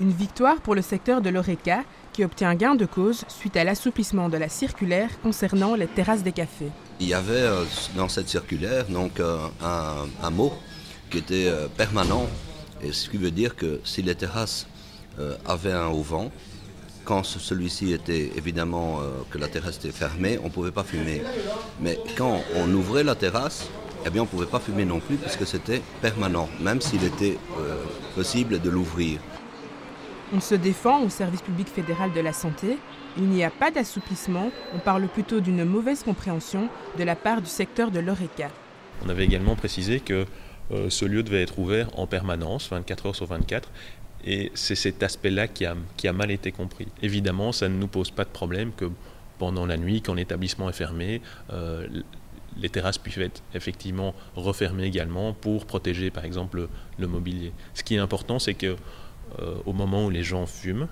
Une victoire pour le secteur de l'Horeca qui obtient gain de cause suite à l'assouplissement de la circulaire concernant les terrasses des cafés. Il y avait dans cette circulaire donc, un mot qui était permanent, et ce qui veut dire que si les terrasses avaient un auvent, quand celui-ci était évidemment que la terrasse était fermée, on ne pouvait pas fumer. Mais quand on ouvrait la terrasse, eh bien on ne pouvait pas fumer non plus puisque c'était permanent, même s'il était possible de l'ouvrir. On se défend au service public fédéral de la santé. Il n'y a pas d'assouplissement, on parle plutôt d'une mauvaise compréhension de la part du secteur de l'Horeca. On avait également précisé que ce lieu devait être ouvert en permanence, 24 heures sur 24, et c'est cet aspect-là qui a mal été compris. Évidemment, ça ne nous pose pas de problème que pendant la nuit, quand l'établissement est fermé, les terrasses puissent être effectivement refermées également pour protéger par exemple le mobilier. Ce qui est important, c'est que au moment où les gens fument,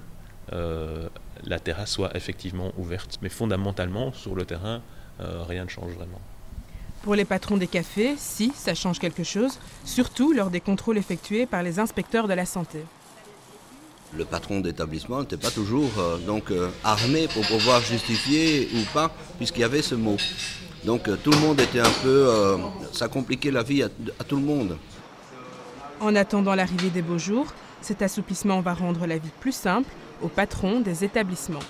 la terrasse soit effectivement ouverte. Mais fondamentalement, sur le terrain, rien ne change vraiment. Pour les patrons des cafés, si, ça change quelque chose, surtout lors des contrôles effectués par les inspecteurs de la santé. Le patron d'établissement n'était pas toujours armé pour pouvoir justifier ou pas, puisqu'il y avait ce mot. Donc tout le monde était un peu... ça compliquait la vie à tout le monde. En attendant l'arrivée des beaux jours, cet assouplissement va rendre la vie plus simple aux patrons des établissements.